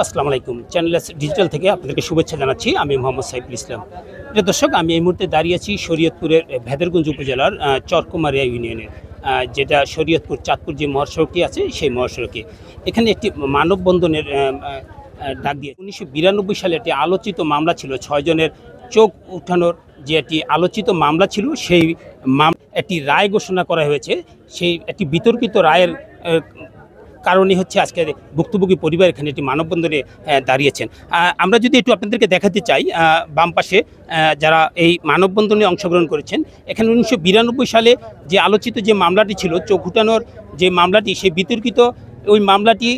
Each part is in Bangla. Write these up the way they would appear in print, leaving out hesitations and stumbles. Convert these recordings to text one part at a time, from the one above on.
আসসালামু আলাইকুম। চ্যানেলস ডিজিটাল থেকে আপনাদেরকে শুভেচ্ছা জানাচ্ছি। আমি মোহাম্মদ সাইফুল ইসলাম। প্রিয় দর্শক, আমি এই মুহূর্তে দাঁড়িয়ে আছি শরীয়তপুরের ভেদরগঞ্জ উপজেলার চরকুমারিয়া ইউনিয়নের, যেটা শরীয়তপুর চাঁদপুর যে মহাসড়কটি আছে সেই মহাসড়কে। এখানে একটি মানববন্ধনের ডাক দিয়ে 1992 সালে একটি আলোচিত মামলা ছিল, 6 জনের চোখ উঠানোর যে একটি আলোচিত মামলা ছিল, সেই একটি রায় ঘোষণা করা হয়েছে। সেই একটি বিতর্কিত রায়ের কারণে হচ্ছে আজকে ভুক্তভোগী পরিবার এখানে একটি মানববন্ধনে দাঁড়িয়েছেন। আমরা যদি একটু আপনাদেরকে দেখাতে চাই, বাম পাশে যারা এই মানববন্ধনে অংশগ্রহণ করেছেন, এখানে 1992 সালে যে আলোচিত যে মামলাটি ছিল, চোখ উঠানোর যে মামলাটি, সেই বিতর্কিত ওই মামলাটি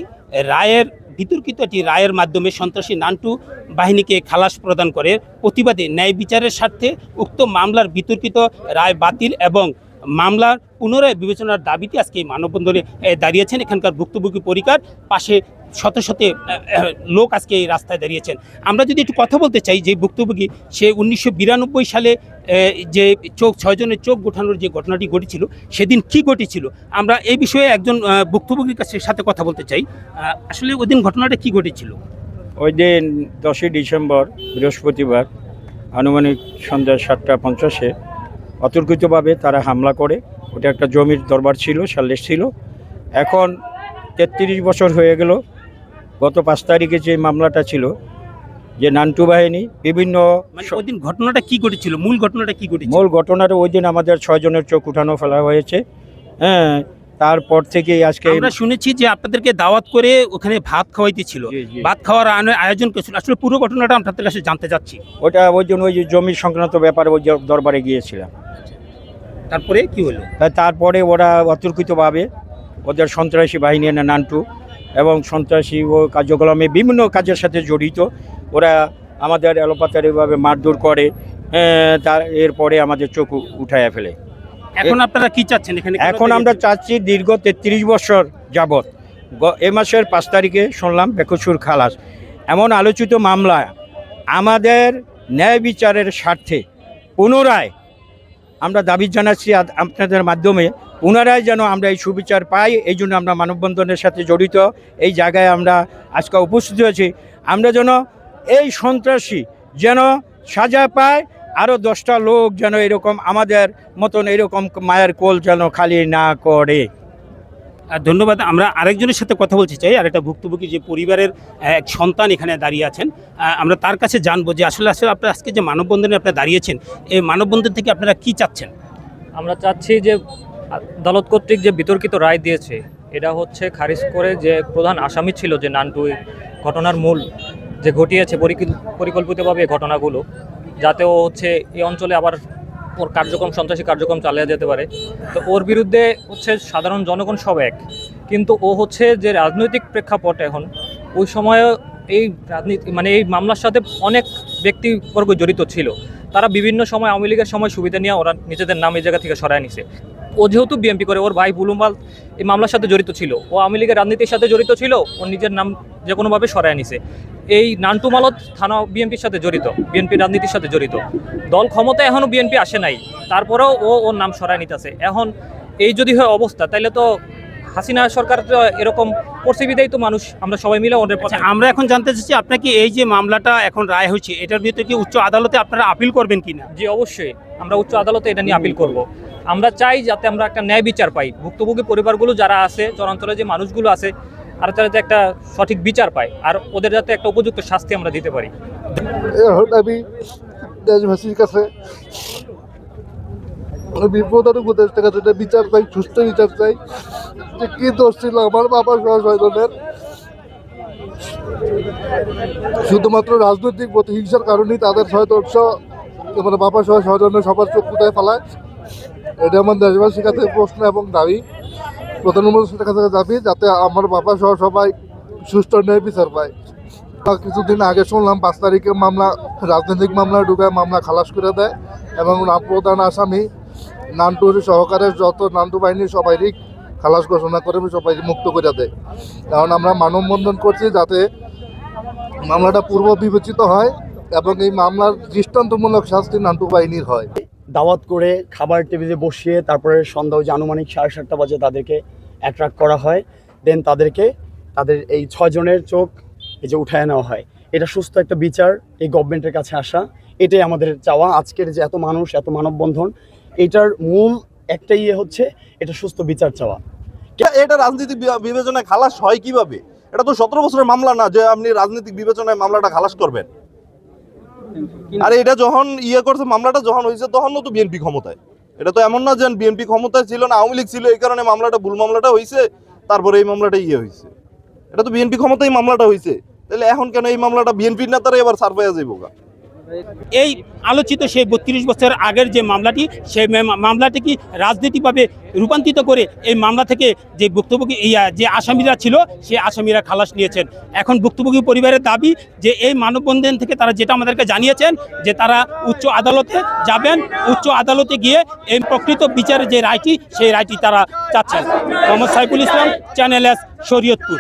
বিতর্কিত একটি রায়ের মাধ্যমে সন্ত্রাসী নান্টু বাহিনীকে খালাস প্রদান করে প্রতিবাদে ন্যায় বিচারের স্বার্থে উক্ত মামলার বিতর্কিত রায় বাতিল এবং মামলার পুনরায় বিবেচনার দাবিতে আজকে এই মানববন্ধনে দাঁড়িয়েছেন এখানকার ভুক্তভোগী পরিবার। পাশে শত শত লোক আজকে এই রাস্তায় দাঁড়িয়েছেন। আমরা যদি একটু কথা বলতে চাই, যে ভুক্তভোগী সে 1992 সালে যে 6 জনের চোখ ওঠানোর যে ঘটনাটি ঘটেছিল, সেদিন কি ঘটেছিল, আমরা এই বিষয়ে একজন ভুক্তভোগীর সাথে কথা বলতে চাই। আসলে ওই দিন ঘটনাটা কি ঘটেছিল? ওই দিন 10ই ডিসেম্বর বৃহস্পতিবার আনুমানিক সন্ধ্যা 7:50 অতর্কিতভাবে তারা হামলা করে। ওটা একটা জমির দরবার ছিল, সালিশ ছিল। এখন 33 বছর হয়ে গেল। গত 5 তারিখে যে মামলাটা ছিল, যে নান্টু বাহিনী বিভিন্ন ওই দিন ঘটনাটা কি ঘটেছিল, মূল ঘটনাটা কি ঘটেছিল? মূল ঘটনাটা ওই দিন আমাদের 6 জনের চোখ উঠানো ফেলা হয়েছে। হ্যাঁ, তারপর থেকে আজকে আমরা শুনেছি যে আপনাদেরকে দাওয়াত করে ওখানে ভাত খাওয়াইতেছিল, ভাত খাওয়ার আয়োজন করেছিল। আসলে পুরো ঘটনাটা আপনাদের কাছে জানতে চাচ্ছি। ওটা ওই জন্য ওই যে জমি সংক্রান্ত ব্যাপারে ওই দরবারে গিয়েছিলাম। তারপরে কি হলো? তারপরে ওরা অতর্কিতভাবে ওদের সন্ত্রাসী বাহিনী নান্টু এবং সন্ত্রাসী ও কার্যক্রমে বিভিন্ন কাজের সাথে জড়িত ওরা আমাদের এলোপাতারিভাবে মারধর করে। এরপরে আমাদের চোখ উঠাইয়া ফেলে। এখন আপনারা কি চাচ্ছেন এখানে? এখন আমরা চাচ্ছি দীর্ঘ 33 বছর যাবৎ এ মাসের 5 তারিখে শুনলাম বেকসুর খালাস। এমন আলোচিত মামলা আমাদের ন্যায় বিচারের স্বার্থে পুনরায় আমরা দাবি জানাচ্ছি আপনাদের মাধ্যমে, পুনরায় যেন আমরা এই সুবিচার পাই। এই জন্য আমরা মানববন্ধনের সাথে জড়িত। এই জায়গায় আমরা আজকে উপস্থিত হয়েছি। আমরা যেন এই সন্ত্রাসী যেন সাজা পায়, আরও 10টা লোক যেন এরকম আমাদের মতন এরকম মায়ের কোল যেন খালি না করে। ধন্যবাদ। আমরা আরেকজনের সাথে কথা বলতে চাই, আর একটা ভুক্তভোগী যে পরিবারের এক সন্তান এখানে দাঁড়িয়ে আছেন। আমরা তার কাছে জানবো যে আসলে আপনারা আজকে যে মানববন্ধনে আপনারা দাঁড়িয়েছেন, এই মানববন্ধন থেকে আপনারা কি চাচ্ছেন? আমরা চাচ্ছি যে আদালত কর্তৃক যে বিতর্কিত রায় দিয়েছে, এটা হচ্ছে খারিজ করে যে প্রধান আসামি ছিল যে নান্টু ঘটনার মূল যে ঘটিয়েছে পরিকল্পিতভাবে এই ঘটনাগুলো, যাতে ও হচ্ছে এই অঞ্চলে আবার ওর সন্ত্রাসী কার্যক্রম চালিয়ে যেতে পারে। তো ওর বিরুদ্ধে হচ্ছে সাধারণ জনগণ সব এক, কিন্তু ও হচ্ছে যে রাজনৈতিক প্রেক্ষাপট এখন, ওই সময়ে এই রাজনীতি এই মামলার সাথে অনেক ব্যক্তিবর্গ জড়িত ছিল। তারা বিভিন্ন সময় আওয়ামী লীগের সময় সুবিধা নিয়ে ওরা নিজেদের নাম এই জায়গা থেকে সরায় নিছে। ও যেহেতু বিএনপি করে, ওর ভাই বুলুমাল এই মামলার সাথে জড়িত ছিল, ও আওয়ামী লীগের রাজনীতির সাথে জড়িত ছিল, ও নিজের নাম যে কোনোভাবে সরায় নিছে। এই নান্টু মালত থানা বিএনপির সাথে জড়িত, বিএনপির রাজনীতির সাথে জড়িত। দল ক্ষমতায় এখনও বিএনপি আসে নাই, তারপরেও ওর নাম সরায় নিতেছে। এখন এই যদি হয় অবস্থা, তাহলে তো হাসিনা সরকার এরকম পরিস্থিতিতেই তো মানুষ আমরা সবাই মিলে ওদের পথে। আমরা এখন জানতে চাচ্ছি, আপনাকে এই যে মামলাটা এখন রায় হয়েছে, এটার ভিতরে কি উচ্চ আদালতে আপনারা আপিল করবেন কিনা? জি, অবশ্যই আমরা উচ্চ আদালতে এটা নিয়ে আপিল করব। আমরা চাই যাতে আমরা একটা ন্যায় বিচার পাই। ভুক্তভোগী পরিবারগুলো যারা আছে, চরাঞ্চলে যে মানুষগুলো আছে, আর তারা যাতে একটা সঠিক বিচার পায়, আর ওদের যাতে একটা উপযুক্ত শাস্তি আমরা দিতে পারি। আমি দেশবাসীর কাছে প্রধান উপদেষ্টার কাছে বিচার চাই, সুস্থ বিচার চাই। যে কি দোষ ছিল আমার বাবা সহ 6 জনের, শুধুমাত্র রাজনৈতিক প্রতিহিংসার কারণেই তাদের 6 আমার বাবা সহ 6 জনের সবার চোখ কোথায় ফেলায়। এটা আমার দেশবাসীর কাছে প্রশ্ন এবং দাবি, প্রধান উপদেষ্টার কাছে দাবি, যাতে আমার বাবা সহ সবাই সুষ্ঠু ন্যায় বিচার পায়। কিছুদিন আগে শুনলাম 5 তারিখে মামলা, রাজনৈতিক মামলা ঢুকে মামলা খালাস করে দেয় এবং প্রধান আসামি নান্টুর সহকারে যত নান্টু বাহিনীর সবাইরই খালাস ঘোষণা করে সবাই মুক্ত করে দেয়। কারণ আমরা মানববন্ধন করছি যাতে মামলাটা পূর্ব বিবেচিত হয় এবং এই মামলার দৃষ্টান্তমূলক শাস্তি নান্টু বাহিনীর হয়। দাওয়াত করে খাবার টেবিলে বসিয়ে তারপরে সন্ধ্যা যে আনুমানিক 7:30 বাজে তাদেরকে অ্যাট্রাক্ট করা হয়। দেন তাদের এই 6 জনের চোখ এই যে উঠায় নেওয়া হয়, এটা সুস্থ একটা বিচার এই গভর্নমেন্টের কাছে আসা, এটাই আমাদের চাওয়া। আজকের যে এত মানুষ, এত মানববন্ধন, এটার মূল একটাই হচ্ছে এটা সুস্থ বিচার চাওয়া। এটা রাজনৈতিক বিবেচনায় খালাস হয় কিভাবে? এটা তো 17 বছরের মামলা না যে আপনি রাজনৈতিক বিবেচনায় মামলাটা খালাস করবেন। আর এটা যখন করছে, মামলাটা যখন হয়েছে তখনও তো বিএনপি ক্ষমতায়। এটা তো এমন না যে বিএনপি ক্ষমতায় ছিল না, আওয়ামী লীগ ছিল, এই কারণে মামলাটা ভুল মামলাটা হয়েছে, তারপরে এই মামলাটা হয়েছে। এটা তো বিএনপি ক্ষমতায় মামলাটা হয়েছে, তাহলে এখন কেন এই মামলাটা বিএনপির নেতারা এবার সারফাইয়া যাইব? এই আলোচিত সেই 32 বছর আগের যে মামলাটি, সেই মামলাটি কি রাজনীতিভাবে রূপান্তরিত করে এই মামলা থেকে যে ভুক্তভোগী যে আসামিরা ছিল সেই আসামিরা খালাস নিয়েছেন। এখন ভুক্তভোগী পরিবারের দাবি যে এই মানববন্ধন থেকে তারা যেটা আমাদেরকে জানিয়েছেন যে তারা উচ্চ আদালতে যাবেন, উচ্চ আদালতে গিয়ে এই প্রকৃত বিচারের যে রায়টি সেই রায়টি তারা চাচ্ছেন। Mohammad Saiful Islam, channel S, Shariatpur.